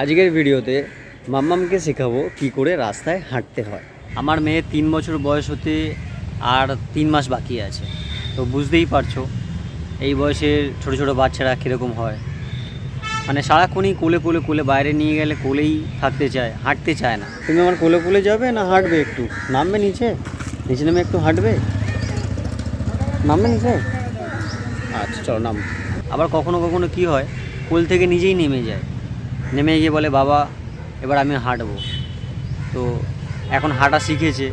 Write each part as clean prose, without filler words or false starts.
আজকের ভিডিওতে মাম্মামকে শেখাবো কি করে রাস্তায় হাঁটতে হয়। আমার মেয়ে 3 বছর বয়স হতে আর 3 মাস বাকি আছে, তো বুঝতেই পারছো এই বয়সের ছোট ছোট বাচ্চারা কীরকম হয়। মানে সারাক্ষণই কোলে কোলে কোলে, বাইরে নিয়ে গেলে কোলেই থাকতে চায়, হাঁটতে চায় না। তুমি আমার কোলে কোলে যাবে না হাঁটবে? একটু নামবে নিচে, নিচে নেমে একটু হাঁটবে, নামবে নিচে। আচ্ছা চলো নাম। আবার কখনো কখনো কি হয়, কোল থেকে নিজেই নেমে যায়, নেমে গিয়ে বলে বাবা এবার আমি হাঁটবো। তো এখন হাঁটা শিখেছে,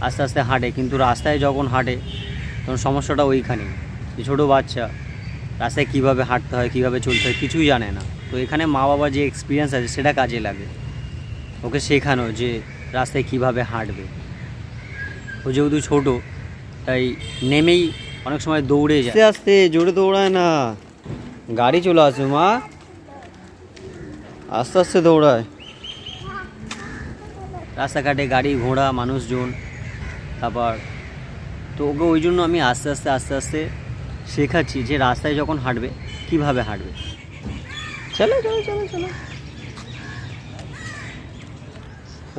আস্তে আস্তে হাঁটে, কিন্তু রাস্তায় যখন হাঁটে তখন সমস্যাটা ওইখানেই যে ছোটো বাচ্চা রাস্তায় কীভাবে হাঁটতে হয়, কীভাবে চলতে হয় কিছুই জানে না। তো এখানে মা বাবার যে এক্সপিরিয়েন্স আছে সেটা কাজে লাগে, ওকে শেখানো যে রাস্তায় কীভাবে হাঁটবে। ও যেহেতু ছোটো তাই নেমেই অনেক সময় দৌড়ে যায়, আস্তে আস্তে, জোরে দৌড়ায় না, গাড়ি চলে আসে মা, আস্তে আস্তে দৌড়ায়। রাস্তাঘাটে গাড়ি ঘোড়া মানুষজন, তারপর তো ওকে ওই জন্য আমি আস্তে আস্তে আস্তে আস্তে শেখাচ্ছি যে রাস্তায় যখন হাঁটবে কীভাবে হাঁটবে। চলো চলো চলো চলো।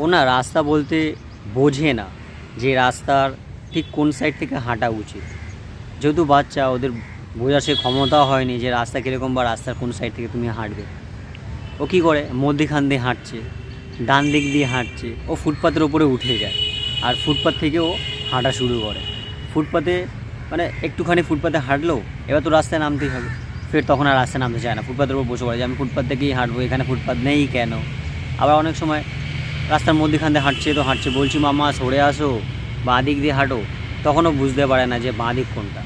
ও না রাস্তা বলতে বোঝে না যে রাস্তার ঠিক কোন সাইড থেকে হাঁটা উচিত। যেহেতু বাচ্চা, ওদের বোঝার সে ক্ষমতা হয়নি যে রাস্তা কীরকম বা রাস্তার কোন সাইড থেকে তুমি হাঁটবে। ও কী করে, মধ্যিখান দিয়ে হাঁটছে, ডান দিক দিয়ে হাঁটছে, ও ফুটপাতের ওপরে উঠে যায় আর ফুটপাত থেকে ও হাঁটা শুরু করে। ফুটপাতে মানে একটুখানি ফুটপাতে হাঁটলো, এবার তো রাস্তায় নামতেই হবে, ফের তখন আর রাস্তায় নামতে চায় না, ফুটপাতের উপর বসে পড়ে যে আমি ফুটপাত থেকেই হাঁটবো, এখানে ফুটপাত নেই কেন। আবার অনেক সময় রাস্তার মধ্যিখান দিয়ে হাঁটছে তো হাঁটছে, বলছি মামা সরে আসো, বাঁ দিক দিয়ে হাঁটো, তখনও বুঝতে পারে না যে বাঁ দিক কোনটা।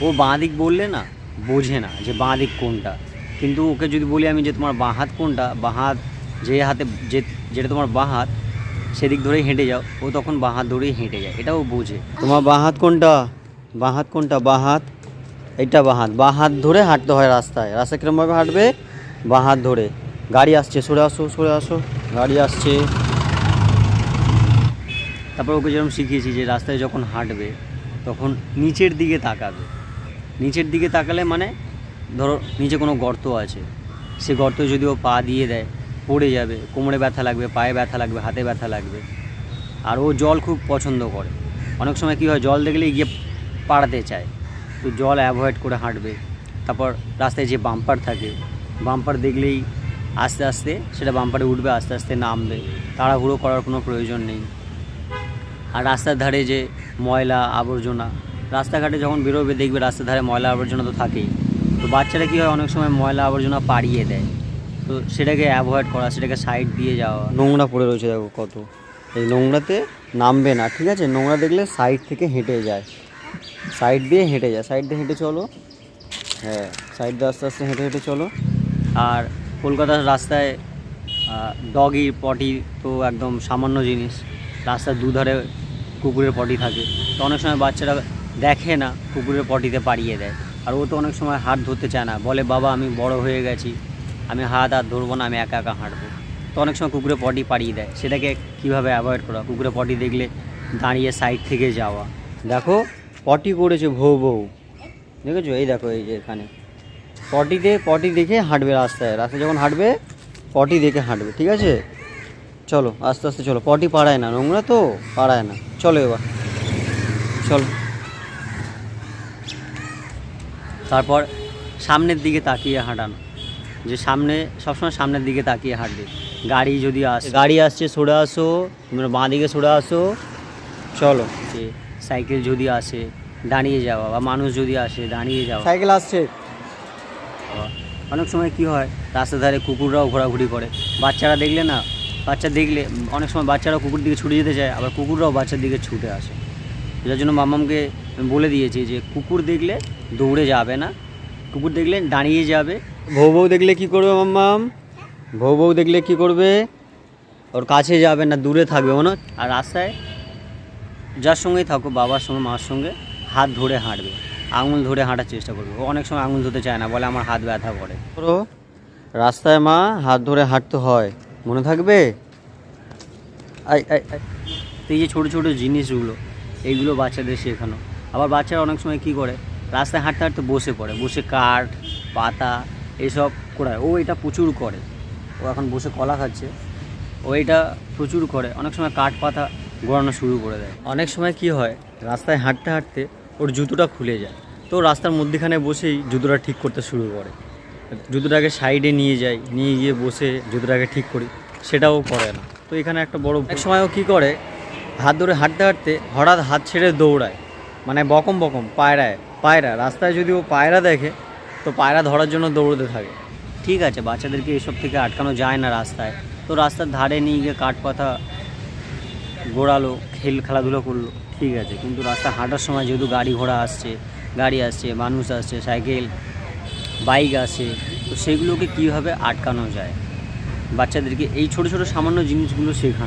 ও বাঁ দিক বললে না বোঝে না যে বাঁ দিক কোনটা, কিন্তু ওকে যদি বলি আমি যে তোমার বাঁ হাত কোনটা, বাঁ হাত যে হাতে যেটা তোমার বাঁ হাত সেদিক ধরেই হেঁটে যাও, ও তখন বাঁ হাত ধরেই হেঁটে যায়, এটাও বোঝে। তোমার বাঁ হাত কোনটা, বাঁ হাত কোনটা, বাঁ হাত, এইটা বাঁ হাত, বাঁ হাত ধরে হাঁটতে হয় রাস্তায়। রাস্তায় কীরকমভাবে হাঁটবে, বাঁ হাত ধরে। গাড়ি আসছে, সরে আসো সরে আসো, গাড়ি আসছে। তারপর ওকে যেরকম শিখিয়েছি যে রাস্তায় যখন হাঁটবে তখন নিচের দিকে তাকাবে। নিচের দিকে তাকালে মানে ধরো নিচে কোনো গর্ত আছে, সে গর্তে যদি ও পা দিয়ে দেয় পড়ে যাবে, কোমরে ব্যথা লাগবে, পায়ে ব্যথা লাগবে, হাতে ব্যথা লাগবে। আর ও জল খুব পছন্দ করে, অনেক সময় কী হয় জল দেখলেই গিয়ে পাড়াতে চায়, তো জল অ্যাভয়েড করে হাঁটবে। তারপর রাস্তায় যে বাম্পার থাকে, বাম্পার দেখলেই আস্তে আস্তে সেটা বাম্পারে উঠবে, আস্তে আস্তে নামবে, তাড়াহুড়ো করার কোনো প্রয়োজন নেই। আর রাস্তার ধারে যে ময়লা আবর্জনা, রাস্তাঘাটে যখন বেরোবে দেখবে রাস্তার ধারে ময়লা আবর্জনা তো থাকেই, তো বাচ্চারা কী হয় অনেক সময় ময়লা আবর্জনা পাড়িয়ে দেয়, তো সেটাকে অ্যাভয়েড করা, সেটাকে সাইড দিয়ে যাওয়া। নোংরা পড়ে রয়েছে দেখো কত, এই নোংরাতে নামবে না, ঠিক আছে? নোংরা দেখলে সাইড থেকে হেঁটে যায়, সাইড দিয়ে হেঁটে যায়, সাইড দিয়ে হেঁটে চলো, হ্যাঁ সাইড দিয়ে আস্তে আস্তে হেঁটে হেঁটে চলো। আর কলকাতার রাস্তায় ডগি পটি তো একদম সামান্য জিনিস, রাস্তার দুধারে কুকুরের পটি থাকে, তো অনেক সময় বাচ্চারা দেখে না, কুকুরের পটিতে পাড়িয়ে দেয়। আর ও তো অনেক সময় হাত ধরতে চায় না, বলে বাবা আমি বড় হয়ে গেছি, আমি হাত ধরবো না, আমি একা একা হাঁটবো। তো অনেক সময় কুকুরের পটি পাড়িয়ে দেয়, সেটাকে কীভাবে অ্যাভয়েড করা, কুকুরের পটি দেখলে দাঁড়িয়ে সাইড থেকে যাওয়া। দেখো পটি করেছে ভৌ বউ, দেখেছো? এই দেখো এই যে এখানে পটি দেখে হাঁটবে, রাস্তায় যখন হাঁটবে পটি দেখে হাঁটবে, ঠিক আছে? চলো আস্তে আস্তে চলো, পটি পাড়ায় না, নোংরা তো পাড়ায় না। চলো এবার চলো। তারপর সামনের দিকে তাকিয়ে হাঁটানো, যে সামনে সবসময় সামনের দিকে তাকিয়ে হাঁটবে। গাড়ি যদি আসে, গাড়ি আসছে সরে আসো, তোমরা বাঁ দিকে সরে আসো, চলো। যে সাইকেল যদি আসে দাঁড়িয়ে যাওয়া, বা মানুষ যদি আসে দাঁড়িয়ে যাওয়া। সাইকেল আসছে। অনেক সময় কি হয় রাস্তার ধারে কুকুররাও ঘোরাঘুরি করে, বাচ্চারা দেখলে না, অনেক সময় বাচ্চারাও কুকুর দিকে ছুটে যেতে চায়, আবার কুকুররাও বাচ্চার দিকে ছুটে আসে। যার জন্য মাম্মামকে বলে দিয়েছি যে কুকুর দেখলে দৌড়ে যাবে না, কুকুর দেখলে দাঁড়িয়ে যাবে। ভৌ বউ দেখলে কী করবে মাম্মাম, ভৌ বউ দেখলে কী করবে, ওর কাছে যাবে না, দূরে থাকবে মনে। আর রাস্তায় যার সঙ্গেই থাকো, বাবার সঙ্গে মার সঙ্গে হাত ধরে হাঁটবে, আঙুল ধরে হাঁটার চেষ্টা করবে। ও অনেক সময় আঙুল ধরতে চায় না, বলে আমার হাত ব্যথা করে। রাস্তায় মা হাত ধরে হাঁটতে হয়, মনে থাকবে? এই যে ছোটো ছোটো জিনিসগুলো, এইগুলো বাচ্চাদের শেখানো। আবার বাচ্চারা অনেক সময় কী করে, রাস্তায় হাঁটতে হাঁটতে বসে পড়ে, বসে কাঠ পাতা এসব করায়, ও এটা প্রচুর করে। ও এখন বসে কলা খাচ্ছে, ও এটা প্রচুর করে। অনেক সময় কাঠ পাতা গড়ানো শুরু করে দেয়। অনেক সময় কি হয়, রাস্তায় হাঁটতে হাঁটতে ওর জুতোটা খুলে যায়, তো রাস্তার মধ্যেখানে বসেই জুতোটা ঠিক করতে শুরু করে। জুতোটাকে সাইডে নিয়ে যাই, নিয়ে গিয়ে বসে জুতোটাকে ঠিক করি, সেটাও করে না। তো এখানে একটা বড় এক সময় ও কী করে, হাত ধরে হাঁটতে হাঁটতে হঠাৎ হাত ছেড়ে দৌড়ায়, মানে বকম বকম পায়রা রাস্তায় যদি ও পায়রা দেখে তো পায়রা ধরার জন্য দৌড়তে থাকে। ঠিক আছে, বাচ্চাদেরকে এসব থেকে আটকানো যায় না রাস্তায়, তো রাস্তার ধারে নিয়ে গিয়ে কাঠ পাতা গোড়ালো, খেলাধুলো করলো, ঠিক আছে। কিন্তু রাস্তা হাঁটার সময় যেহেতু গাড়ি আসছে, মানুষ আসছে, সাইকেল বাইক আসে, তো সেগুলোকে কীভাবে আটকানো যায়, বাচ্চাদেরকে এই ছোটো ছোটো সামান্য জিনিসগুলো শেখানো।